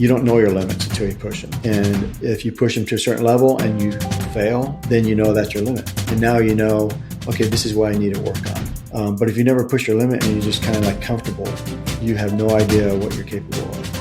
You don't know your limits until you push them. And if you push them to a certain level and you fail, then you know that's your limit. And now you know, okay, this is what I need to work on. But if you never push your limit and you're just kind of like comfortable, you have no idea what you're capable of.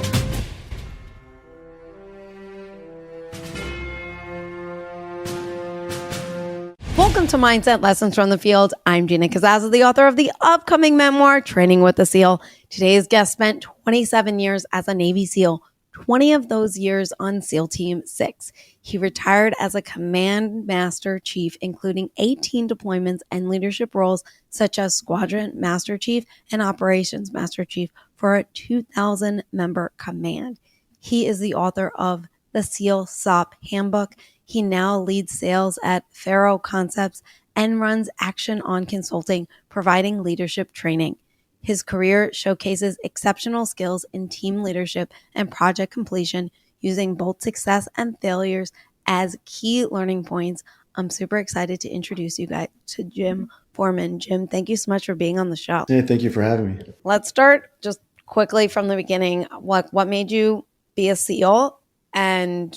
Welcome to Mindset Lessons from the Field. I'm Gina Cazazza, the author of the upcoming memoir, Training with the SEAL. Today's guest spent 27 years as a Navy SEAL, 20 of those years on SEAL Team 6. He retired as a Command Master Chief, including 18 deployments and leadership roles such as Squadron Master Chief and Operations Master Chief for a 2,000-member command. He is the author of the SEAL SOP Handbook. He now leads sales at Faro Concepts and runs Action On Consulting, providing leadership training. His career showcases exceptional skills in team leadership and project completion, using both success and failures as key learning points. I'm super excited to introduce you guys to Jim Foreman. Jim, thank you so much for being on the show. Hey, thank you for having me. Let's start just quickly from the beginning. What made you be a SEAL? And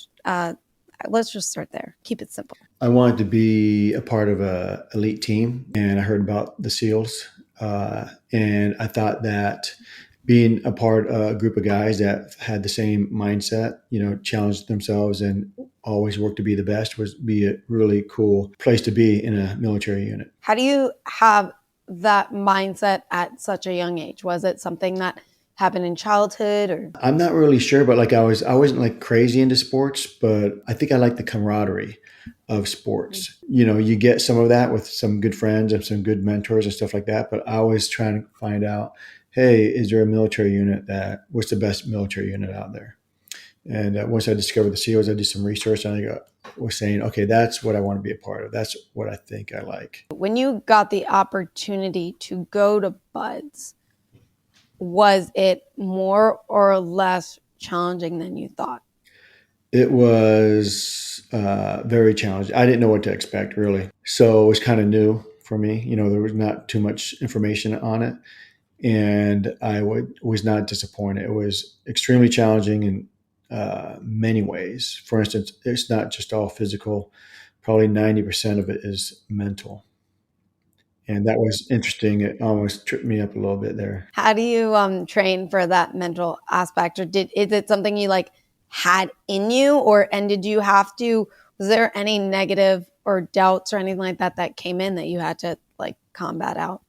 let's just start there. Keep it simple. I wanted to be a part of an elite team, and I heard about the SEALs. And I thought that being a part of a group of guys that had the same mindset, challenged themselves and always worked to be the best, would be a really cool place to be in a military unit. How do you have that mindset at such a young age? Was it something that happened in childhood, or? I'm not really sure, but I wasn't like crazy into sports, but I think I like the camaraderie of sports. You get some of that with some good friends and some good mentors and stuff like that. But I was trying to find out, hey, is there a military unit what's the best military unit out there? And once I discovered the SEALs, I did some research and I was saying, okay, that's what I want to be a part of. That's what I think I like. When you got the opportunity to go to BUD/S, was it more or less challenging than you thought? It was very challenging. I didn't know what to expect, really. So it was kind of new for me. There was not too much information on it. And I was not disappointed. It was extremely challenging in many ways. For instance, it's not just all physical. Probably 90% of it is mental. And that was interesting. It almost tripped me up a little bit there. How do you train for that mental aspect? Or is it something you had in you, and did you have to, was there any negative or doubts or anything like that came in that you had to combat out?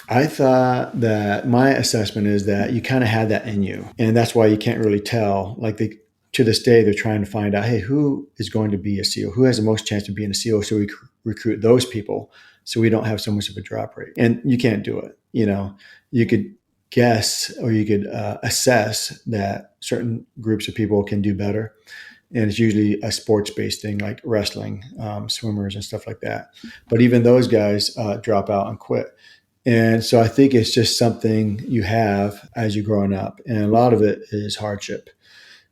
I thought that my assessment is that you kind of had that in you, and that's why you can't really tell. To this day, they're trying to find out, hey, who is going to be a SEAL? Who has the most chance of being a SEAL? So we recruit those people so we don't have so much of a drop rate. And you can't do it. You could guess or you could assess that certain groups of people can do better. And it's usually a sports-based thing like wrestling, swimmers and stuff like that. But even those guys drop out and quit. And so I think it's just something you have as you're growing up. And a lot of it is hardship.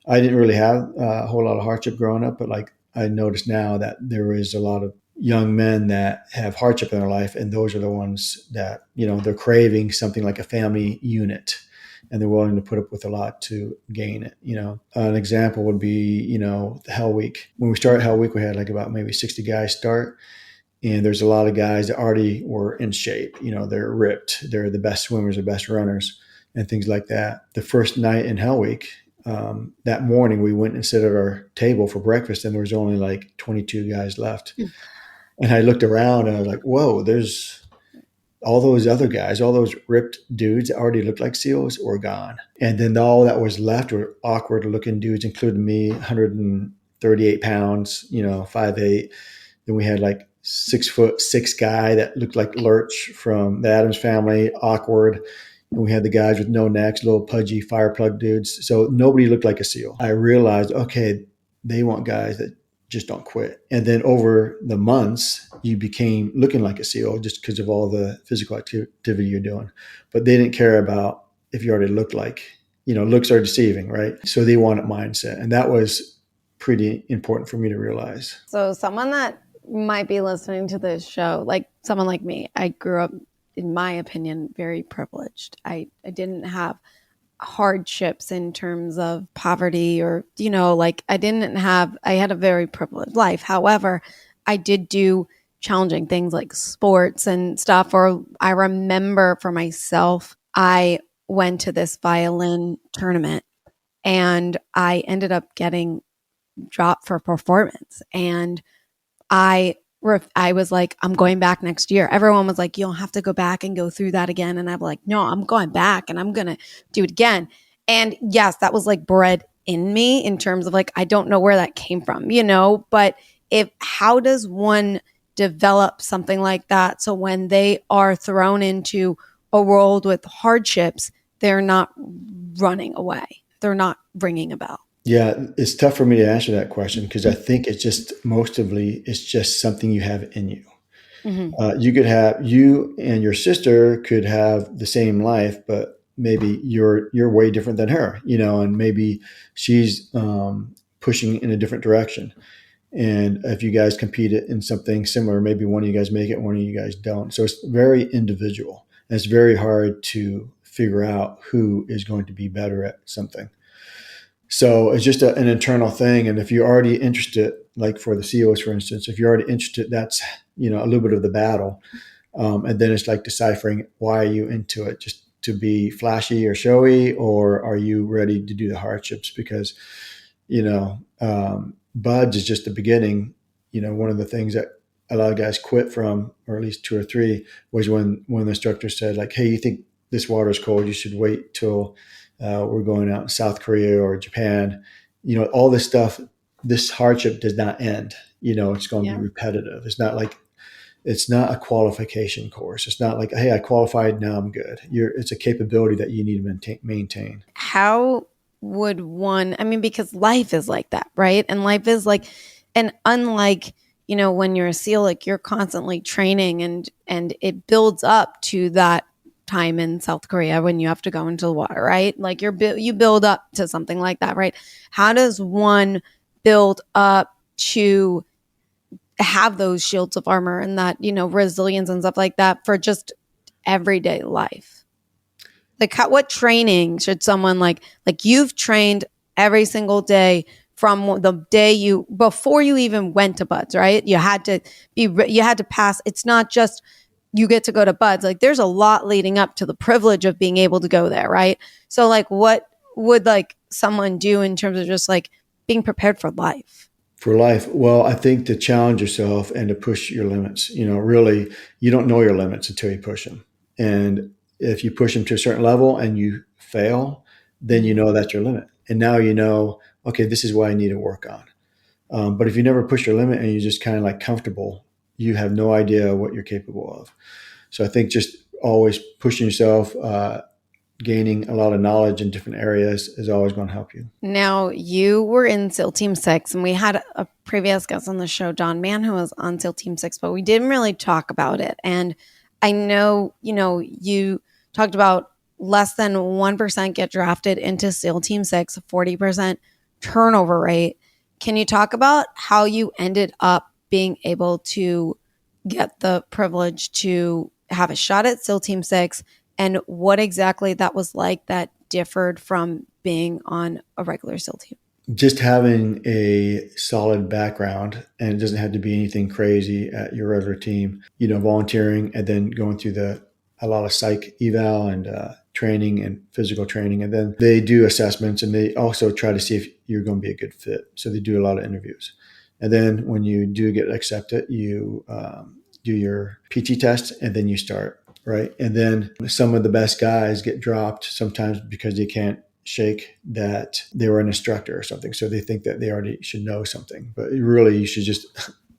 I didn't really have a whole lot of hardship growing up, but I notice now that there is a lot of young men that have hardship in their life. And those are the ones that, they're craving something like a family unit, and they're willing to put up with a lot to gain it. An example would be, the Hell Week. When we started Hell Week, we had about maybe 60 guys start. And there's a lot of guys that already were in shape. They're ripped. They're the best swimmers, the best runners, and things like that. The first night in Hell Week, that morning, we went and sat at our table for breakfast, and there was only 22 guys left. And I looked around, and I was like, whoa, there's all those other guys, all those ripped dudes that already looked like SEALs were gone. And then all that was left were awkward looking dudes, including me, 138 pounds, 5'8". Then we had 6'6" guy that looked like Lurch from the Addams Family, awkward. And we had the guys with no necks, little pudgy fire plug dudes. So nobody looked like a SEAL. I realized, okay, they want guys that just don't quit. And then over the months, you became looking like a SEAL just because of all the physical activity you're doing. But they didn't care about if you already looked looks are deceiving, right? So they wanted mindset. And that was pretty important for me to realize. So someone that might be listening to this show, someone like me, I grew up, in my opinion, very privileged. I didn't have hardships in terms of poverty or, like I had a very privileged life. However, I did do challenging things like sports and stuff. Or I remember for myself, I went to this violin tournament and I ended up getting dropped for performance. And I I was like, I'm going back next year. Everyone was like, you don't have to go back and go through that again. And I'm like, no, I'm going back and I'm going to do it again. And yes, that was like bred in me in terms of like, I don't know where that came from, but how does one develop something like that? So when they are thrown into a world with hardships, they're not running away. They're not ringing a bell. Yeah, it's tough for me to answer that question because I think it's just something you have in you. Mm-hmm. You and your sister could have the same life, but maybe you're way different than her, and maybe she's pushing in a different direction. And if you guys compete in something similar, maybe one of you guys make it, one of you guys don't. So it's very individual. And it's very hard to figure out who is going to be better at something. So it's just an internal thing. And if you're already interested, like for the CEOs, for instance, if you're already interested, that's, a little bit of the battle. And then it's like deciphering, why are you into it? Just to be flashy or showy, or are you ready to do the hardships? Because, buds is just the beginning. One of the things that a lot of guys quit from, or at least two or three, was when the instructor said like, hey, you think this water is cold, you should wait till we're going out in South Korea or Japan. All this stuff, this hardship does not end. It's going to be Yeah. repetitive. It's not a qualification course. It's not like, hey, I qualified, now I'm good. It's a capability that you need to maintain. How would one, I mean, because life is like that, right? And life is like, and unlike, when you're a SEAL, like you're constantly training and it builds up to that time in South Korea when you have to go into the water, right? Like you build up to something like that, right? How does one build up to have those shields of armor and that, resilience and stuff like that for just everyday life? Like what training should someone like you've trained every single day from the day before you even went to buds, right? You had to pass. It's not just you get to go to buds. Like there's a lot leading up to the privilege of being able to go there, right? So like what would like someone do in terms of just like being prepared for life? For life, well, I think to challenge yourself and to push your limits. Really, you don't know your limits until you push them. And if you push them to a certain level and you fail, then you know that's your limit. And now okay, this is what I need to work on. But if you never push your limit and you're just kind of like comfortable, you have no idea what you're capable of. So I think just always pushing yourself, gaining a lot of knowledge in different areas is always going to help you. Now, you were in SEAL Team 6, and we had a previous guest on the show, Don Mann, who was on SEAL Team 6, but we didn't really talk about it. And I know, you talked about less than 1% get drafted into SEAL Team 6, 40% turnover rate. Can you talk about how you ended up being able to get the privilege to have a shot at SEAL Team 6 and what exactly that was like that differed from being on a regular SEAL team? Just having a solid background, and it doesn't have to be anything crazy at your regular team, volunteering and then going through a lot of psych eval and training and physical training. And then they do assessments and they also try to see if you're going to be a good fit. So they do a lot of interviews. And then when you do get accepted, you do your PT test and then you start, right? And then some of the best guys get dropped sometimes because they can't shake that they were an instructor or something. So they think that they already should know something. But really, you should just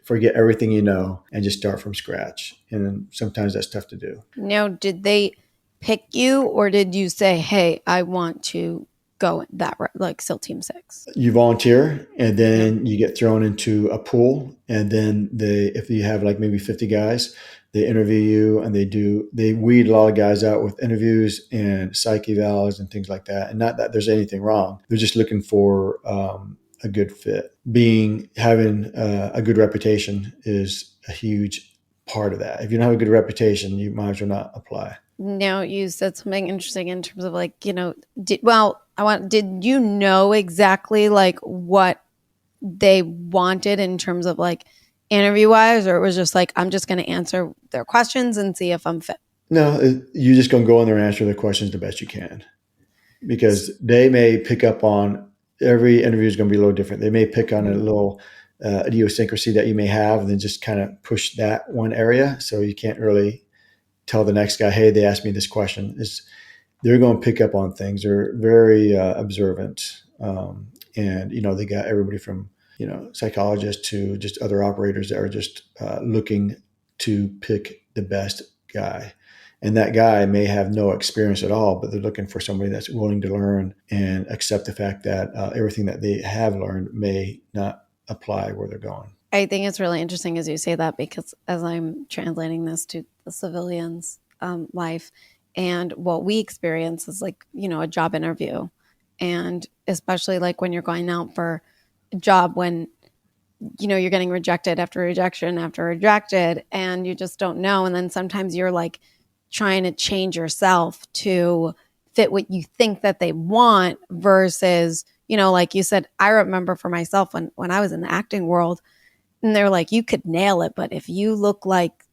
forget everything you know and just start from scratch. And sometimes that's tough to do. Now, did they pick you or did you say, hey, I want to go that route, like SEAL Team 6? You volunteer and then you get thrown into a pool. And then if you have like maybe 50 guys, they interview you and they weed a lot of guys out with interviews and psych evals and things like that. And not that there's anything wrong. They're just looking for a good fit. Having a good reputation is a huge part of that. If you don't have a good reputation, you might as well not apply. Now you said something interesting in terms of like, did you know exactly like what they wanted in terms of like interview wise, or it was just like, I'm just going to answer their questions and see if I'm fit? No, you're just going to go in there and answer the questions the best you can, because they may pick up on, every interview is going to be a little different. They may pick on a little idiosyncrasy that you may have, and then just kind of push that one area. So you can't really tell the next guy, hey, they asked me this question. They're going to pick up on things. They're very observant. And, they got everybody from, psychologists to just other operators that are just looking to pick the best guy. And that guy may have no experience at all, but they're looking for somebody that's willing to learn and accept the fact that everything that they have learned may not apply where they're going. I think it's really interesting as you say that, because as I'm translating this to the civilians' life, and what we experience is like, a job interview. And especially like when you're going out for a job, when, you're getting rejected after rejection after rejected, and you just don't know. And then sometimes you're like trying to change yourself to fit what you think that they want versus, like you said, I remember for myself when I was in the acting world, and they're like, you could nail it, but if you look like,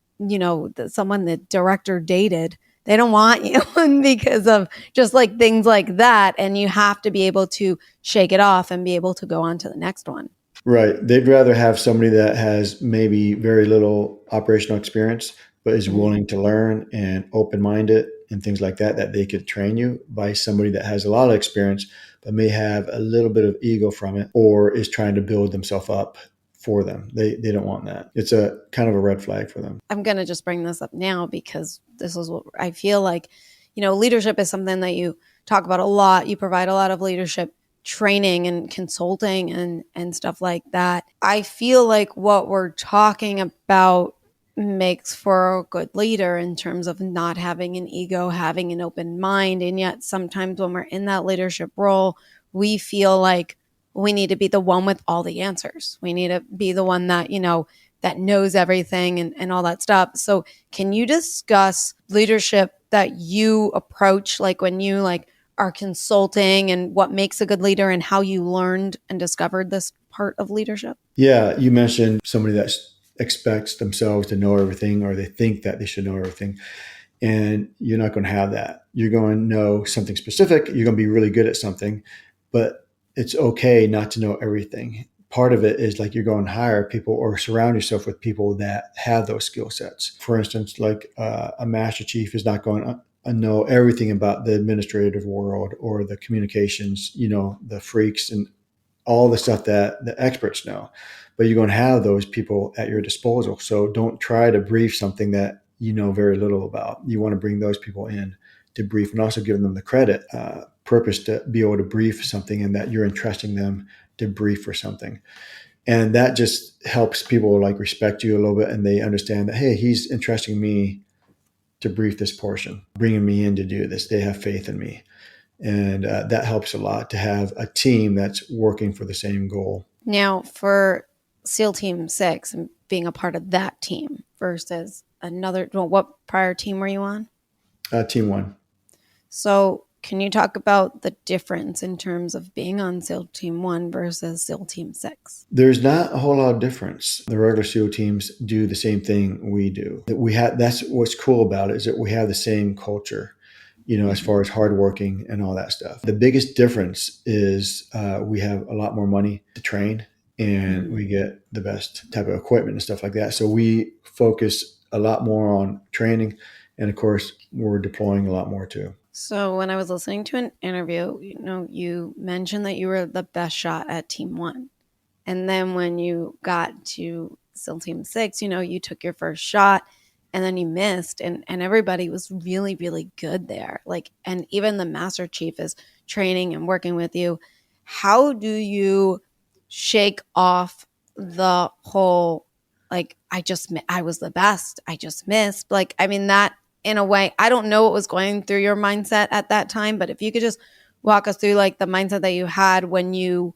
someone the director dated, they don't want you because of just like things like that. And you have to be able to shake it off and be able to go on to the next one. Right. They'd rather have somebody that has maybe very little operational experience, but is willing to learn and open minded and things like that, that they could train you, by somebody that has a lot of experience, but may have a little bit of ego from it, or is trying to build themselves up for them. They don't want that. It's a kind of a red flag for them. I'm going to just bring this up now because this is what I feel like, leadership is something that you talk about a lot. You provide a lot of leadership training and consulting and stuff like that. I feel like what we're talking about makes for a good leader in terms of not having an ego, having an open mind. And yet sometimes when we're in that leadership role, we feel like we need to be the one with all the answers. We need to be the one that, that knows everything and all that stuff. So can you discuss leadership that you approach, like when you like are consulting, and what makes a good leader and how you learned and discovered this part of leadership? Yeah. You mentioned somebody that expects themselves to know everything, or they think that they should know everything. And you're not going to have that. You're going to know something specific. You're going to be really good at something, but it's okay not to know everything. Part of it is like you're going to hire people or surround yourself with people that have those skill sets. For instance, like a master chief is not going to know everything about the administrative world or the communications, the freaks and all the stuff that the experts know. But you're going to have those people at your disposal. So don't try to brief something that you know very little about. You want to bring those people in to brief, and also give them the credit, purpose to be able to brief something, and that you're entrusting them to brief for something. And that just helps people like respect you a little bit, and they understand that, hey, he's entrusting me to brief this portion, bringing me in to do this. They have faith in me. And that helps a lot to have a team that's working for the same goal. Now, for SEAL Team 6 and being a part of that team versus another, well, what prior team were you on? Team 1. So can you talk about the difference in terms of being on SEAL Team 1 versus SEAL Team 6? There's not a whole lot of difference. The regular SEAL teams do the same thing we do. That's what's cool about it, is that we have the same culture, as far as hardworking and all that stuff. The biggest difference is we have a lot more money to train, and we get the best type of equipment and stuff like that. So we focus a lot more on training. And of course, we're deploying a lot more too. So when I was listening to an interview, you mentioned that you were the best shot at Team 1. And then when you got to SEAL Team 6, you took your first shot and then you missed, and everybody was really, really good there. Like, and even the Master Chief is training and working with you. How do you shake off the whole, like, I was the best, I just missed? Like, I mean, that in a way, I don't know what was going through your mindset at that time, but if you could just walk us through like the mindset that you had when you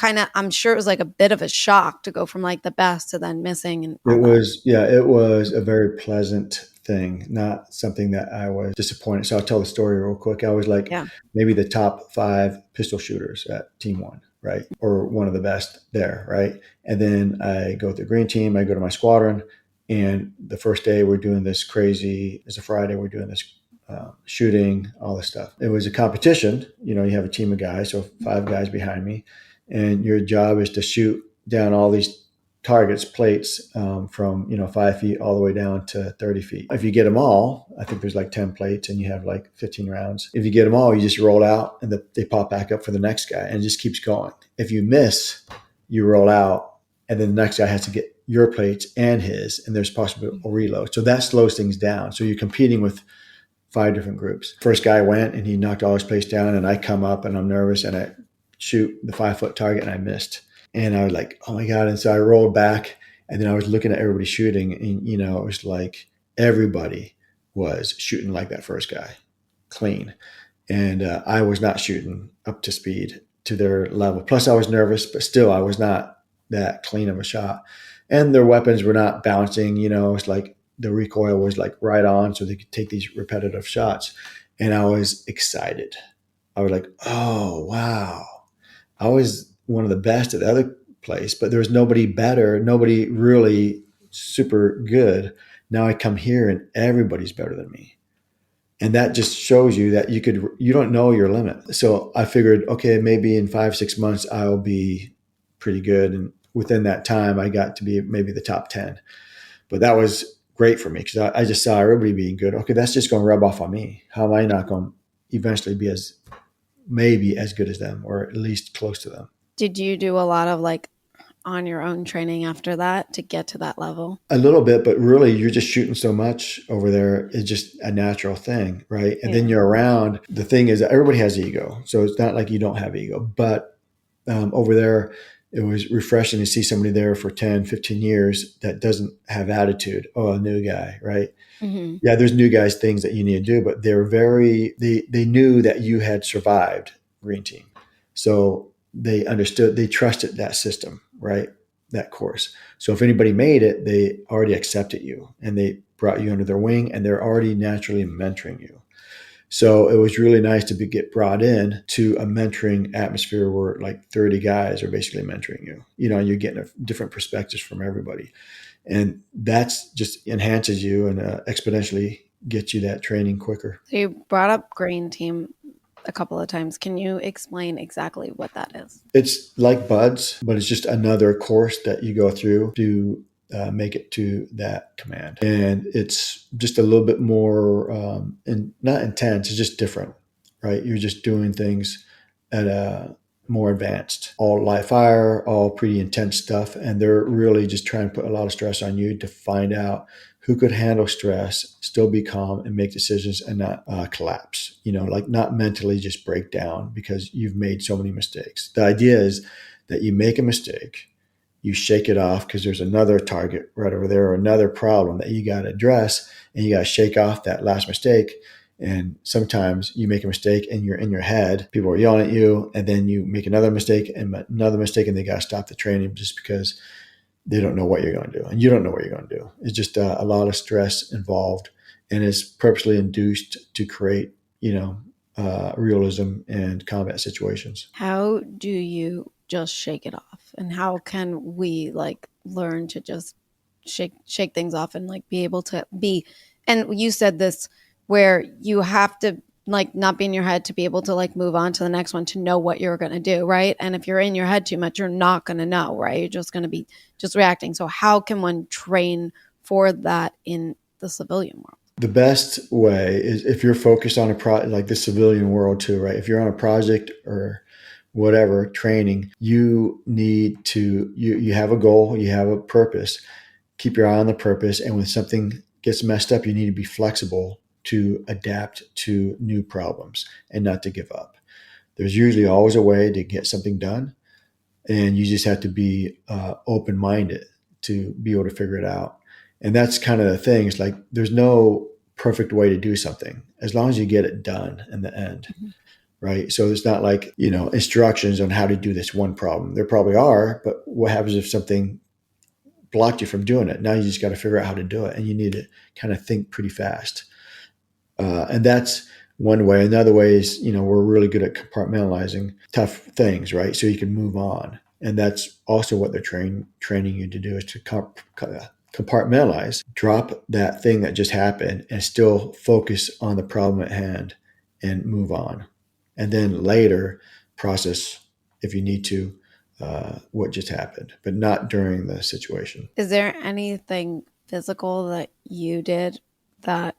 I'm sure it was like a bit of a shock to go from like the best to then missing. And it was a very pleasant thing, not something that I was disappointed. So I'll tell the story real quick. I was like Yeah. maybe the top 5 pistol shooters at Team One, right? Or one of the best there, right? And then I go to the green team, I go to my squadron, and the first day we're doing this crazy, it's a Friday, we're doing this shooting, all this stuff. It was a competition. You know, you have a team of guys, so 5 guys behind me, and your job is to shoot down all these targets, plates from 5 feet all the way down to 30 feet. If you get them all, I think there's like 10 plates and you have like 15 rounds. If you get them all, you just roll out and they pop back up for the next guy and it just keeps going. If you miss, you roll out and then the next guy has to get your plates and his, and there's possible a reload. So that slows things down. So you're competing with 5 different groups. First guy went and he knocked all his plates down, and I come up and I'm nervous and I shoot the 5-foot target and I missed. And I was like, oh my God. And so I rolled back and then I was looking at everybody shooting, and, it was like everybody was shooting like that first guy, clean. And I was not shooting up to speed to their level. Plus I was nervous, but still I was not that clean of a shot. And their weapons were not bouncing, it's like the recoil was like right on so they could take these repetitive shots. And I was excited. I was like, oh, wow. I was one of the best at the other place, but there was nobody better, nobody really super good. Now I come here and everybody's better than me. And that just shows you that you don't know your limit. So I figured, okay, maybe in 5-6 months, I'll be pretty good. And within that time, I got to be maybe the top 10. But that was great for me because I just saw everybody being good. Okay, that's just going to rub off on me. How am I not going to eventually be maybe as good as them, or at least close to them? Did you do a lot of like on your own training after that to get to that level? A little bit, but really you're just shooting so much over there. It's just a natural thing, right? And then you're around. The thing is that everybody has ego. So it's not like you don't have ego. But over there, it was refreshing to see somebody there for 10, 15 years that doesn't have attitude. Oh, a new guy, right? Mm-hmm. Yeah, there's new guys things that you need to do, but they knew that you had survived Green Team. So they understood, they trusted that system, right? That course. So if anybody made it, they already accepted you and they brought you under their wing and they're already naturally mentoring you. So it was really nice to get brought in to a mentoring atmosphere where like 30 guys are basically mentoring you, and you're getting different perspectives from everybody. And that's just enhances you and exponentially gets you that training quicker. So you brought up Green Team a couple of times. Can you explain exactly what that is? It's like Buds, but it's just another course that you go through to make it to that command. And it's just a little bit more, and not intense, it's just different, right? You're just doing things at a more advanced, all live fire, all pretty intense stuff. And they're really just trying to put a lot of stress on you to find out who could handle stress, still be calm and make decisions and not collapse, like not mentally just break down because you've made so many mistakes. The idea is that you make a mistake, you shake it off because there's another target right over there or another problem that you got to address, and you got to shake off that last mistake. And sometimes you make a mistake and you're in your head, people are yelling at you, and then you make another mistake and they got to stop the training just because they don't know what you're going to do and you don't know what you're going to do. It's just a lot of stress involved, and it's purposely induced to create, realism and combat situations. How do you just shake it off? And how can we like learn to just shake things off and like be able to be, and you said this where you have to like not be in your head to be able to like move on to the next one, to know what you're going to do, right? And if you're in your head too much, you're not going to know, right? You're just going to be just reacting. So how can one train for that in the civilian world? The best way is if you're focused on a project like the civilian world too, right? If you're on a project or whatever training, you need to, you have a goal, you have a purpose, keep your eye on the purpose. And when something gets messed up, you need to be flexible to adapt to new problems and not to give up. There's usually always a way to get something done, and you just have to be open-minded to be able to figure it out. And that's kind of the thing. It's like there's no perfect way to do something as long as you get it done in the end. Mm-hmm. Right. So it's not like, instructions on how to do this one problem. There probably are, but what happens if something blocked you from doing it. Now you just got to figure out how to do it, and you need to kind of think pretty fast. And that's one way. Another way is, we're really good at compartmentalizing tough things, right? So you can move on. And that's also what they're training you to do, is to compartmentalize, drop that thing that just happened and still focus on the problem at hand and move on. And then later process, if you need to, what just happened, but not during the situation. Is there anything physical that you did that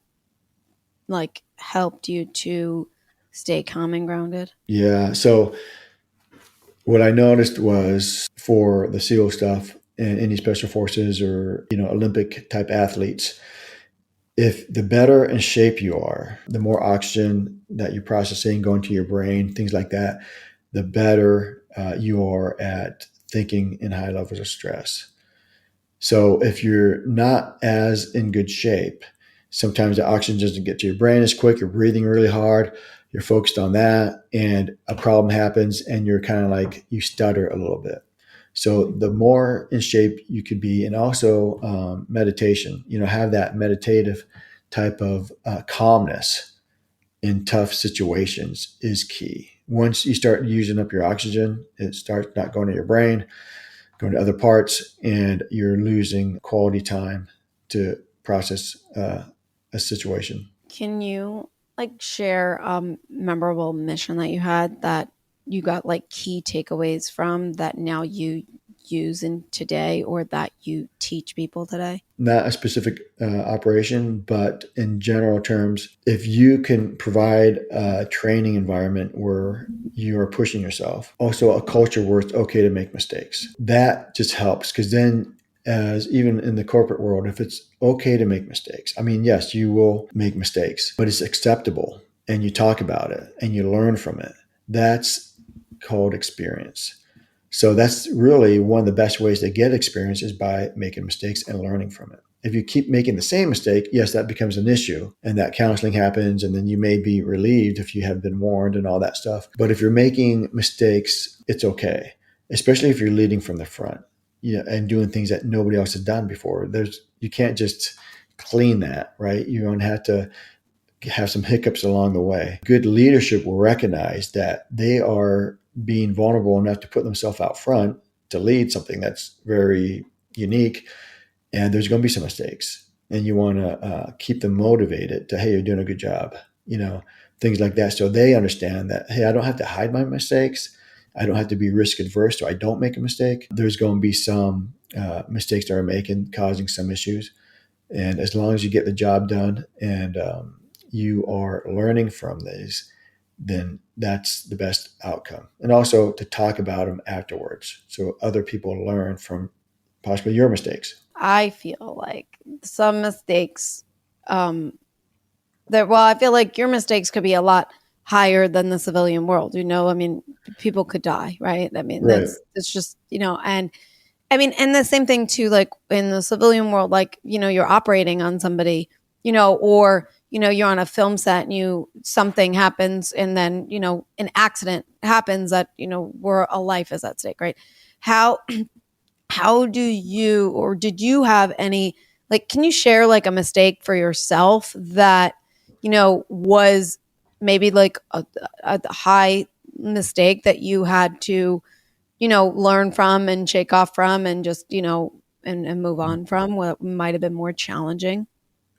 like helped you to stay calm and grounded? Yeah. So what I noticed was, for the SEAL stuff and any special forces or, Olympic type athletes, if the better in shape you are, the more oxygen that you're processing going to your brain, things like that, the better you are at thinking in high levels of stress. So if you're not as in good shape, sometimes the oxygen doesn't get to your brain as quick. You're breathing really hard. You're focused on that, and a problem happens, and you're kind of like, you stutter a little bit. So the more in shape you could be, and also meditation, have that meditative type of calmness in tough situations is key. Once you start using up your oxygen, it starts not going to your brain, going to other parts, and you're losing quality time to process a situation. Can you like share a memorable mission that you had that you got like key takeaways from that now you use in today, or that you teach people today? Not a specific operation, but in general terms, if you can provide a training environment where you are pushing yourself, also a culture where it's okay to make mistakes, that just helps. Because then, as even in the corporate world, if it's okay to make mistakes, I mean, yes, you will make mistakes, but it's acceptable, and you talk about it and you learn from it. That's called experience. So that's really one of the best ways to get experience, is by making mistakes and learning from it. If you keep making the same mistake, yes, that becomes an issue, and that counseling happens, and then you may be relieved if you have been warned and all that stuff. But if you're making mistakes, it's okay, especially if you're leading from the front, and doing things that nobody else has done before. You can't just clean that, right? You're going to have to have some hiccups along the way. Good leadership will recognize that they are being vulnerable enough to put themselves out front to lead something that's very unique, and there's going to be some mistakes, and you want to keep them motivated to, hey, you're doing a good job, things like that. So they understand that, hey, I don't have to hide my mistakes. I don't have to be risk adverse, so I don't make a mistake. There's going to be some mistakes that are making, causing some issues. And as long as you get the job done, and you are learning from these, then that's the best outcome. And also to talk about them afterwards, so other people learn from possibly your mistakes. I feel like some mistakes, I feel like your mistakes could be a lot higher than the civilian world. I mean, people could die, right? I mean, Right. it's just, and I mean, and the same thing too, like in the civilian world, like, you're operating on somebody, or, you're on a film set and something happens, and then, an accident happens that, where a life is at stake, right? How do you, or did you have any, like, can you share like a mistake for yourself that, was maybe like a high mistake that you had to, learn from and shake off from, and just, and move on from, what might have been more challenging?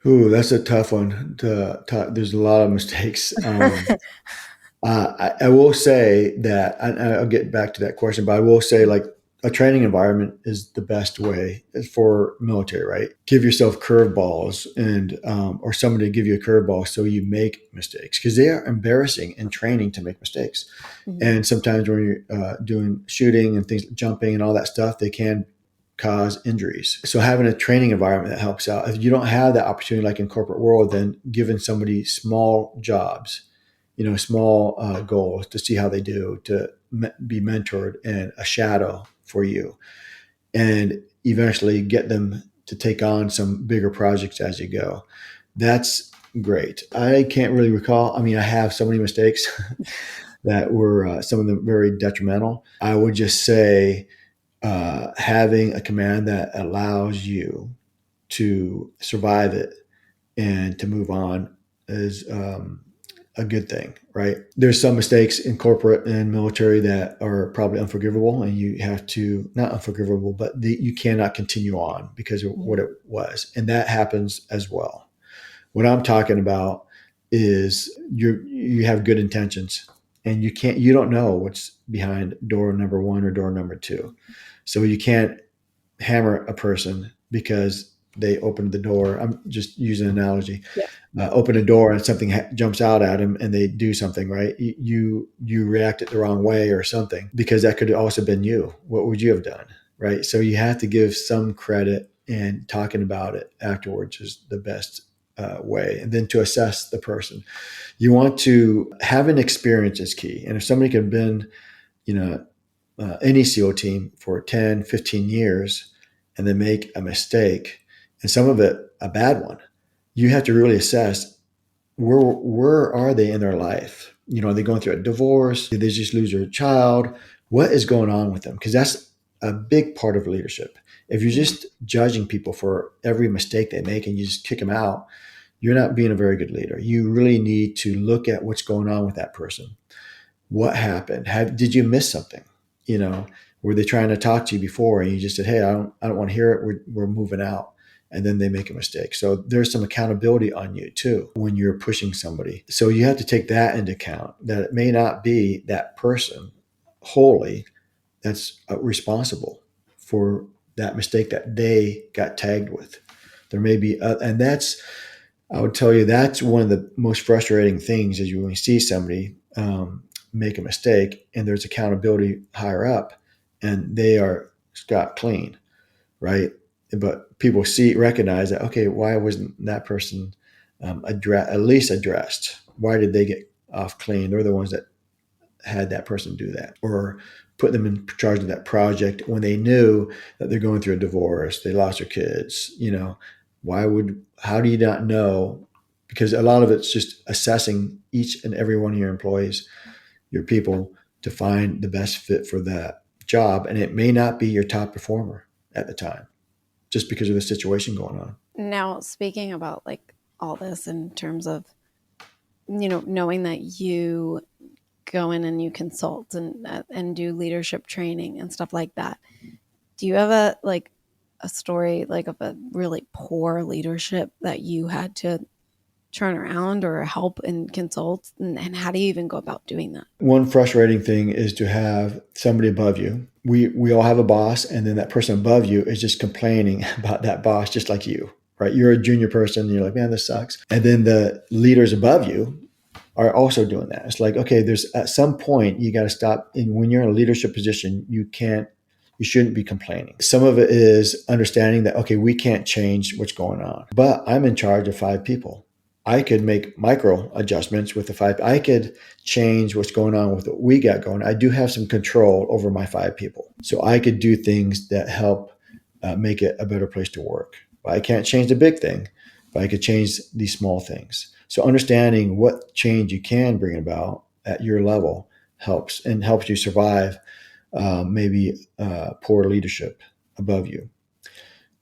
Ooh, that's a tough one to talk. There's a lot of mistakes. I will say that, and I'll get back to that question, but I will say, like, a training environment is the best way for military, right? Give yourself curveballs, and or somebody to give you a curveball so you make mistakes, because they are embarrassing in training to make mistakes. Mhm. And sometimes when you're doing shooting and things, jumping and all that stuff, they can cause injuries. So having a training environment that helps out. If you don't have that opportunity, like in corporate world, then giving somebody small jobs, small goals to see how they do, to be mentored and a shadow for you, and eventually get them to take on some bigger projects as you go. That's great. I can't really recall. I mean, I have so many mistakes that were some of them very detrimental. I would just say having a command that allows you to survive it and to move on is a good thing, right? There's some mistakes in corporate and military that are probably unforgivable, and you have to, not unforgivable, but you cannot continue on because of what it was. And that happens as well. What I'm talking about is you have good intentions, and you don't know what's behind door number one or door number two. So you can't hammer a person because they opened the door. I'm just using an analogy. Yeah. Open a door and something jumps out at them and they do something, right? You reacted the wrong way or something, because that could have also been you. What would you have done, right? So you have to give some credit, and talking about it afterwards is the best way. And then to assess the person, you want to have an experience is key. And if somebody could have been, you know, any SEAL team for 10, 15 years and then make a mistake, and some of it a bad one, you have to really assess where are they in their life? Are they going through a divorce? Did they just lose their child? What is going on with them? Because that's a big part of leadership. If you're just judging people for every mistake they make and you just kick them out, you're not being a very good leader. You really need to look at what's going on with that person. What happened? Did you miss something? Were they trying to talk to you before and you just said, "Hey, I don't want to hear it. We're moving out." And then they make a mistake. So there's some accountability on you too when you're pushing somebody. So you have to take that into account, that it may not be that person wholly that's responsible for that mistake that they got tagged with. There may be, and I would tell you, that's one of the most frustrating things is when you see somebody make a mistake and there's accountability higher up and they are scot clean, right? But people recognize that, okay, why wasn't that person at least addressed? Why did they get off clean? They're the ones that had that person do that, or put them in charge of that project when they knew that they're going through a divorce, they lost their kids. How do you not know? Because a lot of it's just assessing each and every one of your employees, your people, to find the best fit for that job. And it may not be your top performer at the time, just because of the situation going on. Now, speaking about like all this in terms of, knowing that you go in and you consult and do leadership training and stuff like that, do you have a story like of a really poor leadership that you had to turn around or help and consult, and how do you even go about doing that? One frustrating thing is to have somebody above you. We all have a boss, and then that person above you is just complaining about that boss, just like you, right? You're a junior person, and you're like, "Man, this sucks." And then the leaders above you are also doing that. It's like, okay, there's at some point you got to stop. And when you're in a leadership position, you shouldn't be complaining. Some of it is understanding that, okay, we can't change what's going on, but I'm in charge of 5 people. I could make micro adjustments with the 5. I could change what's going on with what we got going. I do have some control over my 5 people. So I could do things that help make it a better place to work. But I can't change the big thing, but I could change these small things. So understanding what change you can bring about at your level helps you survive maybe poor leadership above you.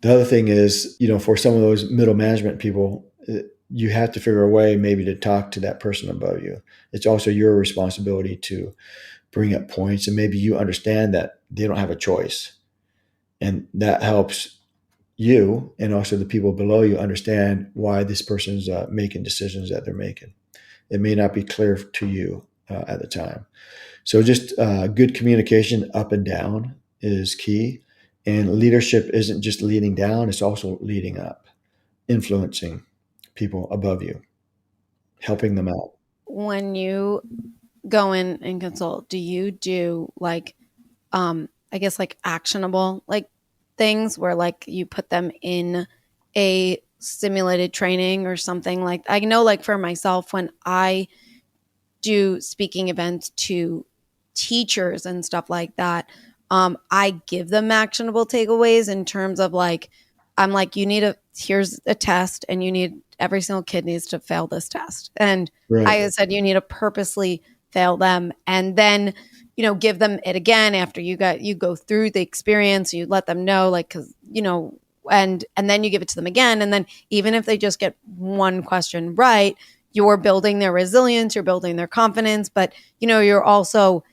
The other thing is, for some of those middle management people, you have to figure a way maybe to talk to that person above you. It's also your responsibility to bring up points, and maybe you understand that they don't have a choice. And that helps you and also the people below you understand why this person's making decisions that they're making. It may not be clear to you at the time. So just good communication up and down is key. And leadership isn't just leading down, it's also leading up, influencing people above you, helping them out. When you go in and consult, do you do I guess actionable things where you put them in a simulated training or something? Like, I know for myself, when I do speaking events to teachers and stuff like that, I give them actionable takeaways in terms of I'm like, here's a test, and every single kid needs to fail this test. And Right. I said, you need to purposely fail them. And then, give them it again after you go through the experience. You let them know, like, because and then you give it to them again, and then even if they just get one question right, you're building their resilience, you're building their confidence, but you're also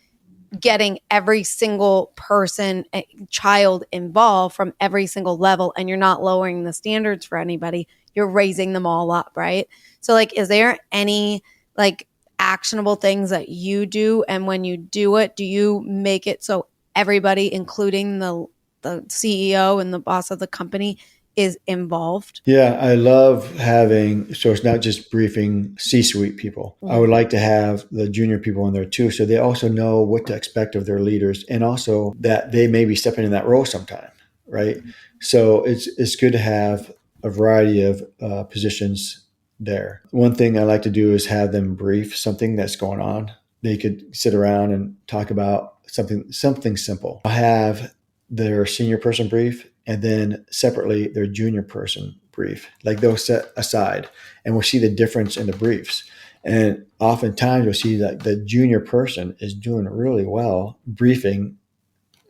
getting every single person, child involved from every single level, and you're not lowering the standards for anybody. You're raising them all up, right? So, like, is there any like actionable things that you do, and when you do it, do you make it so everybody, including the CEO and the boss of the company, is involved? Yeah, I love having, so it's not just briefing C-suite people. I would like to have the junior people in there too, so they also know what to expect of their leaders, and also that they may be stepping in that role sometime, right? So it's good to have a variety of positions there. One thing I like to do is have them brief something that's going on. They could sit around and talk about something simple. I'll have their senior person brief, and then separately their junior person brief. Like they'll set aside, and we'll see the difference in the briefs. And oftentimes we'll see that the junior person is doing really well briefing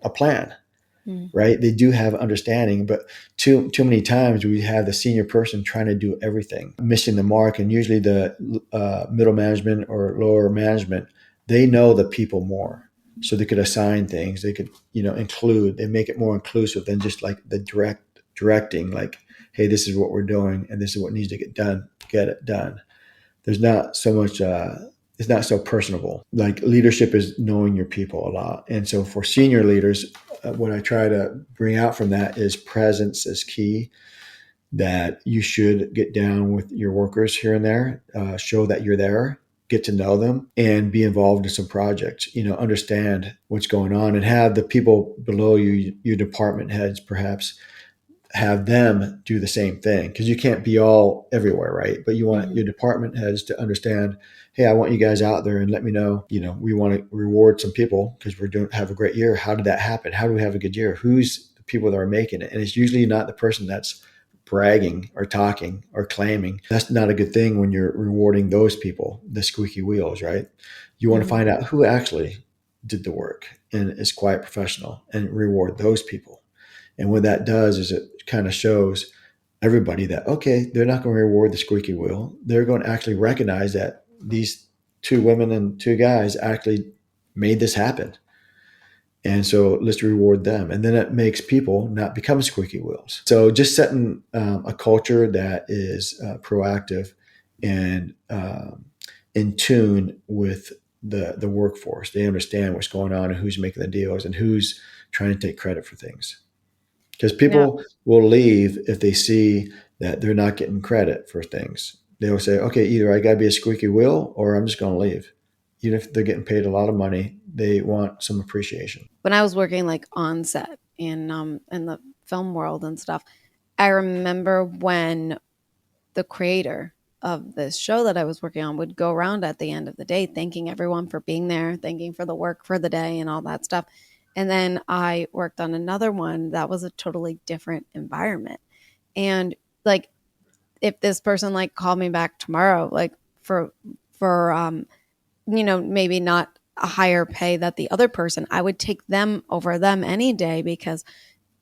a plan, Mm. right? They do have understanding, but too many times we have the senior person trying to do everything, missing the mark. And usually the middle management or lower management, they know the people more, so they could assign things. They could include. They make it more inclusive than just like the directing. Like, hey, this is what we're doing, and this is what needs to get done. Get it done. There's not so much. It's not so personable. Like leadership is knowing your people a lot, and so for senior leaders, what I try to bring out from that is presence is key. That you should get down with your workers here and there, show that you're there, get to know them, and be involved in some projects. Understand what's going on, and have the people below you, your department heads, perhaps have them do the same thing, because you can't be all everywhere, right? But you want your department heads to understand, hey, I want you guys out there and let me know, we want to reward some people because we're doing have a great year. How did that happen? How do we have a good year? Who's the people that are making it? And it's usually not the person that's bragging or talking or claiming. That's not a good thing when you're rewarding those people, the squeaky wheels, right? You want to find out who actually did the work and is quite professional, and reward those people. And what that does is it kind of shows everybody that, okay, they're not going to reward the squeaky wheel. They're going to actually recognize that these two women and two guys actually made this happen. And so let's reward them. And then it makes people not become squeaky wheels. So just setting a culture that is proactive and in tune with the workforce. They understand what's going on and who's making the deals and who's trying to take credit for things. Because people will leave if they see that they're not getting credit for things. They'll say, okay, either I got to be a squeaky wheel or I'm just going to leave. Even if they're getting paid a lot of money, they want some appreciation. When I was working like on set in the film world and stuff, I remember when the creator of this show that I was working on would go around at the end of the day thanking everyone for being there, thanking for the work for the day and all that stuff. And then I worked on another one that was a totally different environment. And like if this person like called me back tomorrow, like for maybe not a higher pay that the other person, I would take them over them any day, because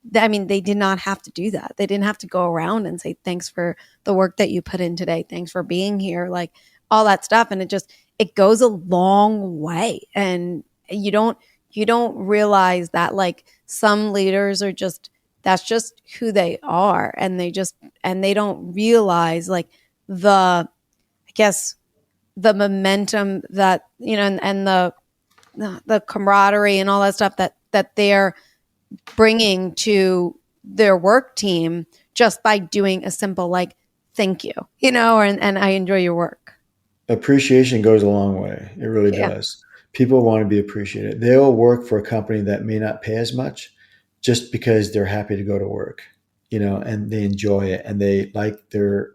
they did not have to do that. They didn't have to go around and say, thanks for the work that you put in today. Thanks for being here. Like all that stuff. And it goes a long way. And you don't realize that like some leaders are that's just who they are. And they don't realize like I guess the momentum that, and the camaraderie and all that stuff that they're bringing to their work team just by doing a simple like thank you, and I enjoy your work. Appreciation goes a long way. It really does. People want to be appreciated. They'll work for a company that may not pay as much just because they're happy to go to work, and they enjoy it, and they like their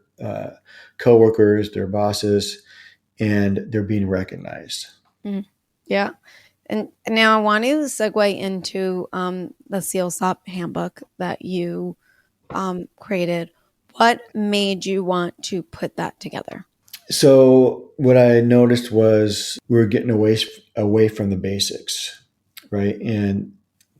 coworkers, their bosses, and they're being recognized. Mm. Yeah. And now I want to segue into the SEAL-SOP handbook that you created. What made you want to put that together? So what I noticed was we were getting away from the basics. right? And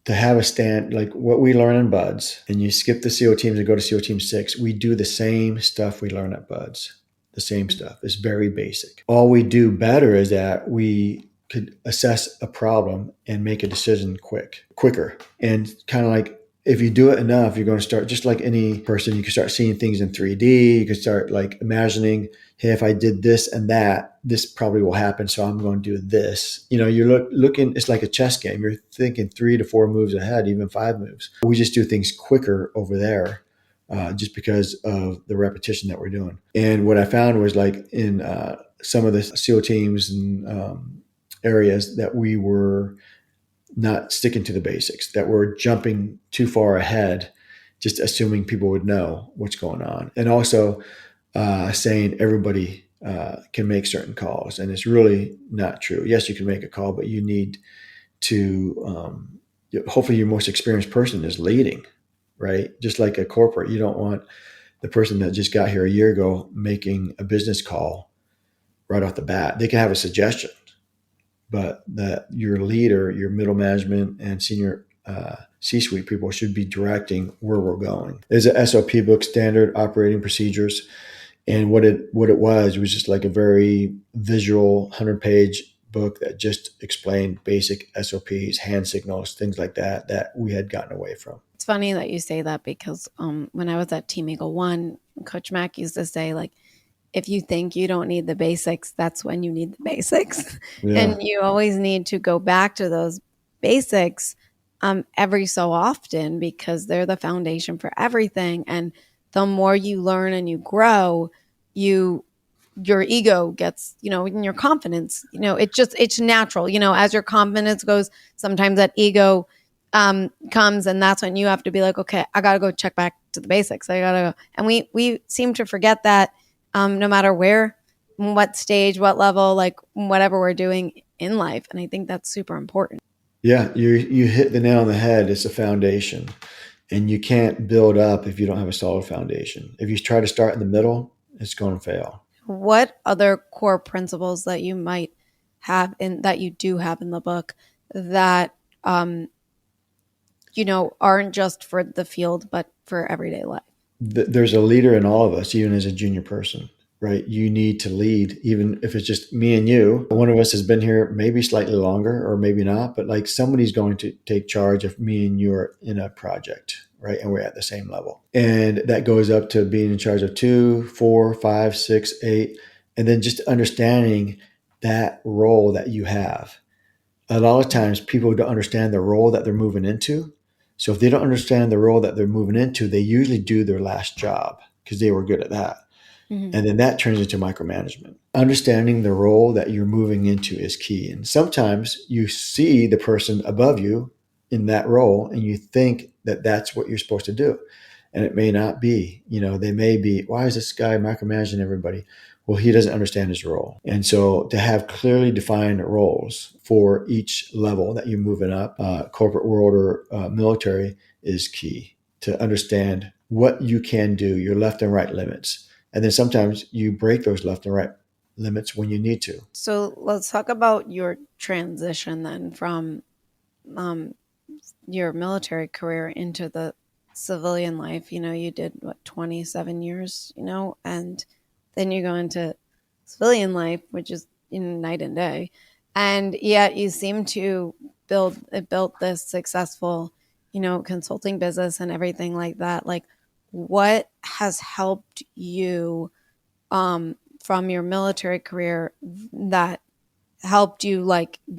to have a stand, like what we learn in Buds, and you skip the SEAL teams and go to SEAL Team 6, we do the same stuff we learn at Buds. The same stuff. It's very basic. All we do better is that we could assess a problem and make a decision quicker. And kind of like, if you do it enough, you're going to start, just like any person, you can start seeing things in 3D. You can start like imagining, hey, if I did this and that, this probably will happen. So I'm going to do this. You know, you're looking, it's like a chess game. You're thinking 3 to 4 moves ahead, even 5 moves. We just do things quicker over there. Just because of the repetition that we're doing. And what I found was like in some of the SEAL teams and areas that we were not sticking to the basics, that we're jumping too far ahead, just assuming people would know what's going on. And also saying everybody can make certain calls. And it's really not true. Yes, you can make a call, but you need to, hopefully your most experienced person is leading. Right? Just like a corporate, you don't want the person that just got here a year ago making a business call right off the bat. They can have a suggestion, but that your leader, your middle management and senior C-suite people should be directing where we're going. There's an SOP book, standard operating procedures. And what it was just like a very visual 100-page book that just explained basic SOPs, hand signals, things like that, that we had gotten away from. It's funny that you say that because when I was at Team Eagle One, Coach Mack used to say, like, if you think you don't need the basics, that's when you need the basics. Yeah. And you always need to go back to those basics every so often because they're the foundation for everything. And the more you learn and you grow, your ego gets, and your confidence, it's natural, as your confidence goes, sometimes that ego comes, and that's when you have to be like, okay, I got to go check back to the basics. I got to go. And we seem to forget that no matter where, what stage, what level, like whatever we're doing in life. And I think that's super important. Yeah, you hit the nail on the head. It's a foundation. And you can't build up if you don't have a solid foundation. If you try to start in the middle, it's going to fail. What other core principles that you might have that you do have in the book that, aren't just for the field, but for everyday life? There's a leader in all of us, even as a junior person, right? You need to lead, even if it's just me and you. One of us has been here maybe slightly longer or maybe not, but like somebody's going to take charge if me and you are in a project, right? And we're at the same level. And that goes up to being in charge of 2, 4, 5, 6, 8, and then just understanding that role that you have. A lot of times people don't understand the role that they're moving into. So if they don't understand the role that they're moving into, they usually do their last job because they were good at that. Mm-hmm. And then that turns into micromanagement. Understanding the role that you're moving into is key. And sometimes you see the person above you in that role and you think that that's what you're supposed to do. And it may not be. They may be, why is this guy micromanaging everybody? Well, he doesn't understand his role. And so to have clearly defined roles for each level that you're moving up, corporate world or military, is key to understand what you can do, your left and right limits. And then sometimes you break those left and right limits when you need to. So let's talk about your transition then from your military career into the civilian life. You did 27 years, and then you go into civilian life, which is night and day. And yet you seem to built this successful, consulting business and everything like that. Like, what has helped you from your military career that helped you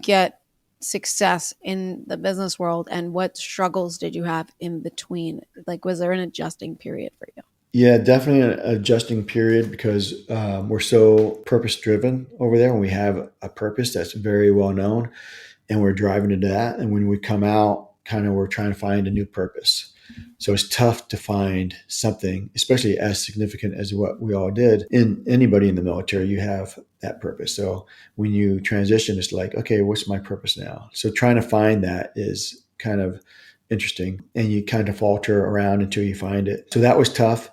get success in the business world, and what struggles did you have in between? Was there an adjusting period for you? Yeah, definitely an adjusting period because we're so purpose driven over there, and we have a purpose that's very well known, and we're driving to that. And when we come out, we're trying to find a new purpose. So it's tough to find something, especially as significant as what we all did. In anybody in the military, you have that purpose. So when you transition, it's like, okay, what's my purpose now? So trying to find that is kind of interesting, and you kind of falter around until you find it. So that was tough.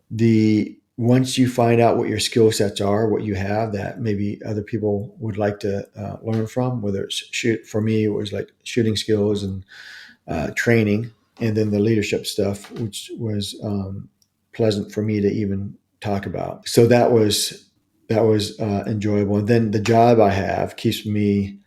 The once you find out what your skill sets are, what you have that maybe other people would like to learn from, whether it's for me, it was like shooting skills and training, and then the leadership stuff, which was pleasant for me to even talk about. So that was enjoyable. And then the job I have keeps me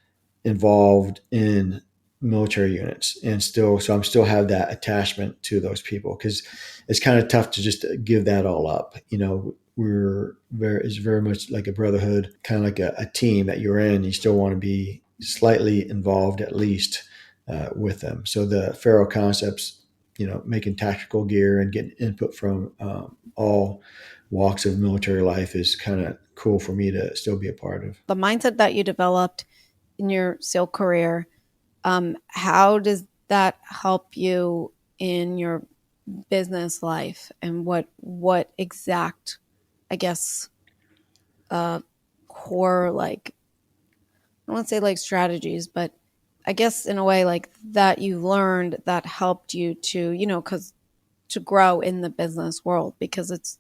involved in military units, and so I'm still have that attachment to those people, because it's kind of tough to just give that all up. It's very much like a brotherhood, kind of like a team that you're in. You still want to be slightly involved, at least, with them. So the Pharaoh concepts, making tactical gear and getting input from all walks of military life is kind of cool for me to still be a part of. The mindset that you developed in your SEAL career, how does that help you in your business life, and what exact, I guess, core, like, I don't want to say like strategies, but I guess in a way like that you learned that helped you to, because to grow in the business world, because it's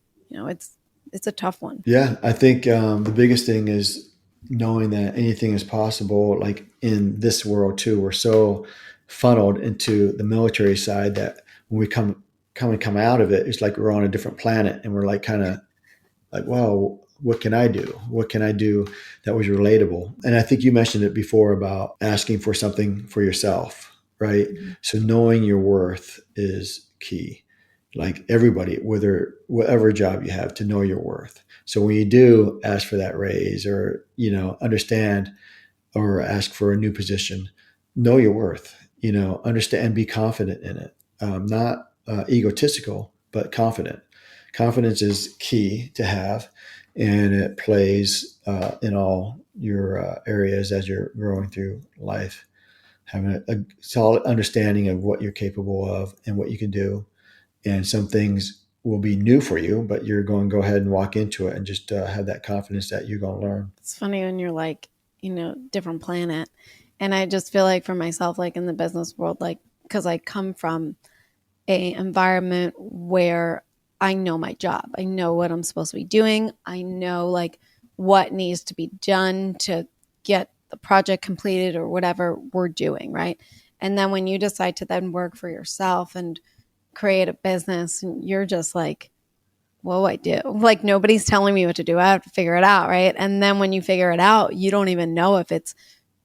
a tough one. Yeah, I think the biggest thing is knowing that anything is possible. Like in this world too, we're so funneled into the military side that when we come out of it, it's like we're on a different planet, and we're like kind of like, wow, what can I do? What can I do that was relatable? And I think you mentioned it before about asking for something for yourself, right? Mm-hmm. So knowing your worth is key. Like everybody, whatever job you have, to know your worth. So when you do ask for that raise, or understand, or ask for a new position, know your worth. Understand and be confident in it. Not egotistical, but confident. Confidence is key to have, and it plays in all your areas as you're growing through life. Having a solid understanding of what you're capable of and what you can do, and some things will be new for you, but you're going to go ahead and walk into it and just have that confidence that you're going to learn. It's funny when you're like, different planet. And I just feel like for myself, like in the business world, like, because I come from a environment where I know my job. I know what I'm supposed to be doing. I know like what needs to be done to get the project completed or whatever we're doing, right? And then when you decide to then work for yourself and create a business, and you're just like, what do I do? Like nobody's telling me what to do. I have to figure it out, right? And then when you figure it out, you don't even know if it's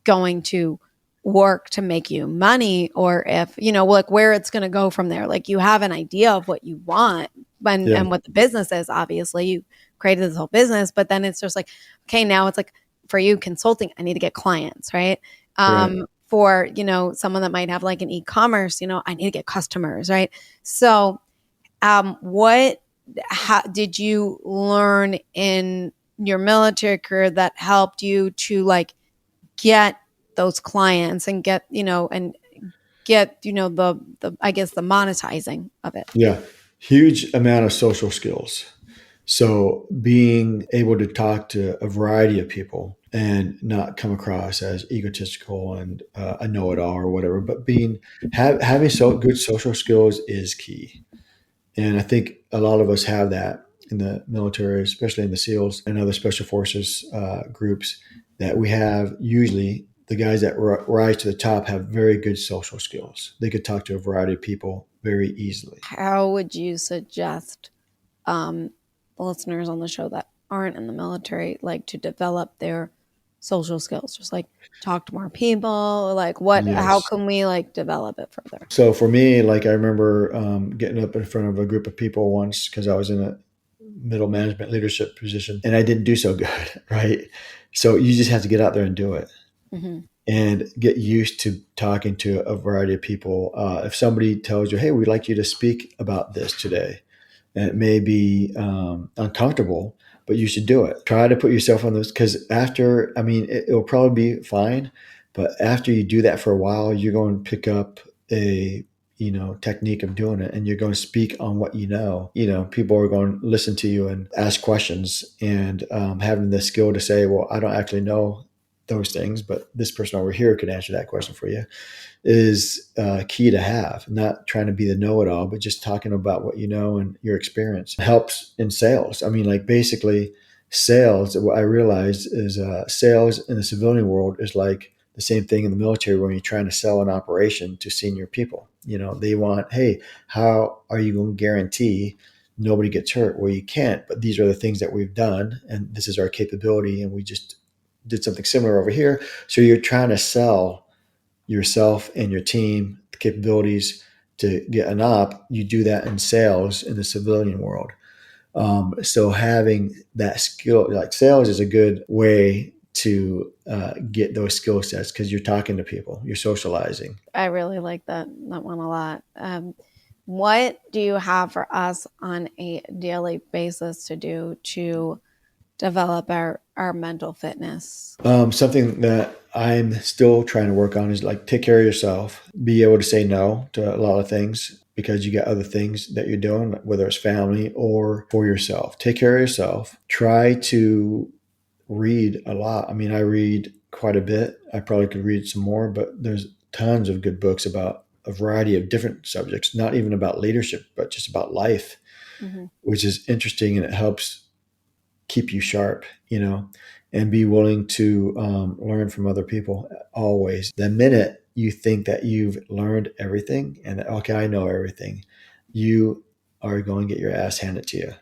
going to work to make you money, or if, like where it's going to go from there. Like you have an idea of what you want Yeah. and what the business is. Obviously, you created this whole business, but then it's just like, okay, now it's like for you consulting, I need to get clients, right? Right. For, someone that might have like an e-commerce, I need to get customers, right? So how did you learn in your military career that helped you to like get those clients and get, and get, the I guess the monetizing of it? Yeah. Huge amount of social skills. So being able to talk to a variety of people and not come across as egotistical and a know-it-all or whatever, but having so good social skills is key. And I think a lot of us have that in the military, especially in the SEALs and other special forces groups, that we have usually the guys that rise to the top have very good social skills. They could talk to a variety of people very easily. How would you suggest the listeners on the show that aren't in the military, like to develop their social skills? Just like talk to more people, like how Yes. can we like develop it further? So for me, like I remember getting up in front of a group of people once, because I was in a middle management leadership position, and I didn't do so good, right? So you just have to get out there and do it, Mm-hmm. and get used to talking to a variety of people. If somebody tells you, "Hey, we'd like you to speak about this today," and it may be uncomfortable, but you should do it. Try to put yourself on this, because after, I mean, it'll probably be fine, but after you do that for a while, you're going to pick up a technique of doing it, and you're going to speak on what people are going to listen to you and ask questions, and having the skill to say, well, I don't actually know those things, but this person over here could answer that question for you, is key to have. Not trying to be the know-it-all, but just talking about what you know and your experience helps in sales. I mean, like basically sales, what I realized is sales in the civilian world is like the same thing in the military when you're trying to sell an operation to senior people. They want, hey, how are you going to guarantee nobody gets hurt? Well, you can't, but these are the things that we've done, and this is our capability, and we just did something similar over here. So you're trying to sell yourself and your team the capabilities to get an op. You do that in sales in the civilian world. So having that skill, like sales, is a good way to get those skill sets because you're talking to people, you're socializing. I really like that one a lot. What do you have for us on a daily basis to do to develop our mental fitness? Something that I'm still trying to work on is like take care of yourself, be able to say no to a lot of things because you got other things that you're doing, whether it's family or for yourself. Take care of yourself. Try to read a lot. I mean, I read quite a bit. I probably could read some more, but there's tons of good books about a variety of different subjects, not even about leadership, but just about life, which is interesting, and it helps keep you sharp, and be willing to learn from other people always. The minute you think that you've learned everything and that, okay, I know everything, you are going to get your ass handed to you.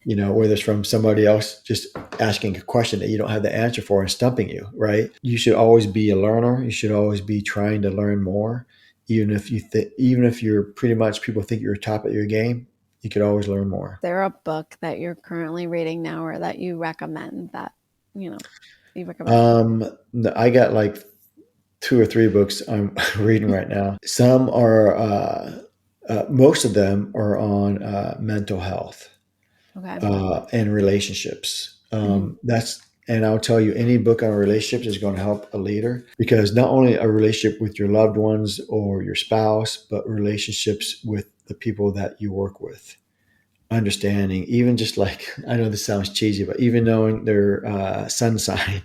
Whether it's from somebody else just asking a question that you don't have the answer for and stumping you, right? You should always be a learner. You should always be trying to learn more. Even if you're pretty much, people think you're top at your game, you could always learn more. Is there a book that you're currently reading now or that you recommend that, you recommend? I got like 2 or 3 books I'm reading right now. Some are, most of them are on mental health. Okay. And relationships. And I'll tell you, any book on relationships is going to help a leader, because not only a relationship with your loved ones or your spouse, but relationships with the people that you work with. Understanding, even just like, I know this sounds cheesy, but even knowing their sun sign,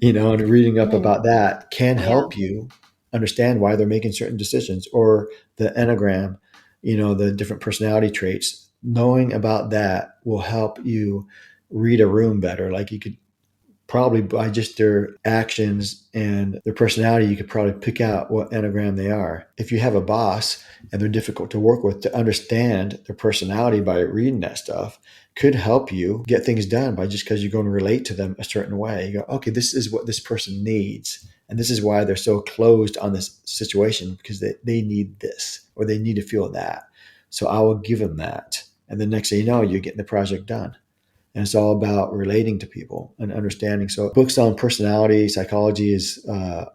and reading up about that can help you understand why they're making certain decisions, or the Enneagram, the different personality traits. Knowing about that will help you read a room better. Like you could probably, by just their actions and their personality, you could probably pick out what Enneagram they are. If you have a boss and they're difficult to work with, to understand their personality by reading that stuff could help you get things done, by just because you're going to relate to them a certain way. You go, okay, this is what this person needs. And this is why they're so closed on this situation, because they need this, or they need to feel that. So I will give them that. And the next thing you know, you're getting the project done. And it's all about relating to people and understanding. So books on personality, psychology is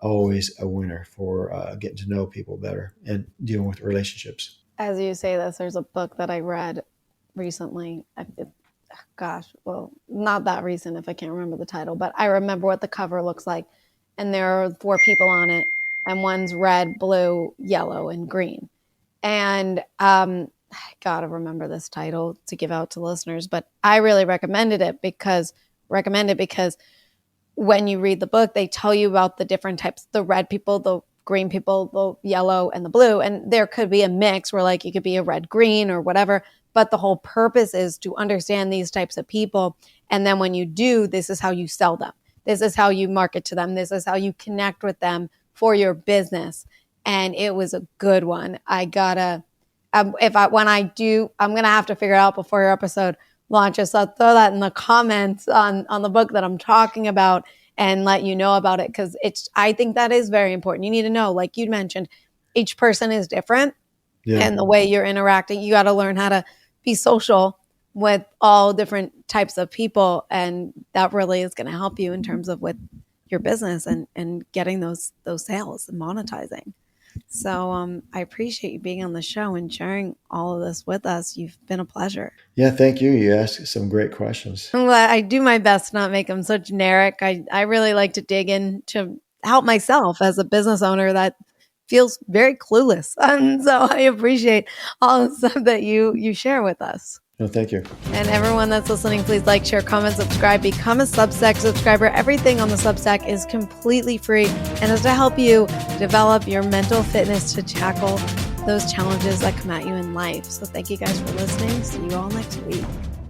always a winner for getting to know people better and dealing with relationships. As you say this, there's a book that I read recently. Not that recent if I can't remember the title, but I remember what the cover looks like. And there are 4 people on it, and one's red, blue, yellow, and green. And I gotta remember this title to give out to listeners, but I really recommend it because when you read the book, they tell you about the different types, the red people, the green people, the yellow, and the blue. And there could be a mix where like you could be a red, green, or whatever. But the whole purpose is to understand these types of people. And then when you do, this is how you sell them. This is how you market to them. This is how you connect with them for your business. And it was a good one. I'm gonna have to figure it out before your episode launches. So I'll throw that in the comments on the book that I'm talking about and let you know about it, because I think that is very important. You need to know, like you mentioned, each person is different, and the way you're interacting, you got to learn how to be social with all different types of people, and that really is going to help you in terms of with your business and getting those sales and monetizing. So I appreciate you being on the show and sharing all of this with us. You've been a pleasure. Yeah, thank you. You asked some great questions. Well, I do my best to not make them so generic. I really like to dig in to help myself as a business owner that feels very clueless. And so I appreciate all the stuff that you share with us. No, thank you. And everyone that's listening, please like, share, comment, subscribe, become a Substack subscriber. Everything on the Substack is completely free and is to help you develop your mental fitness to tackle those challenges that come at you in life. So thank you guys for listening. See you all next week.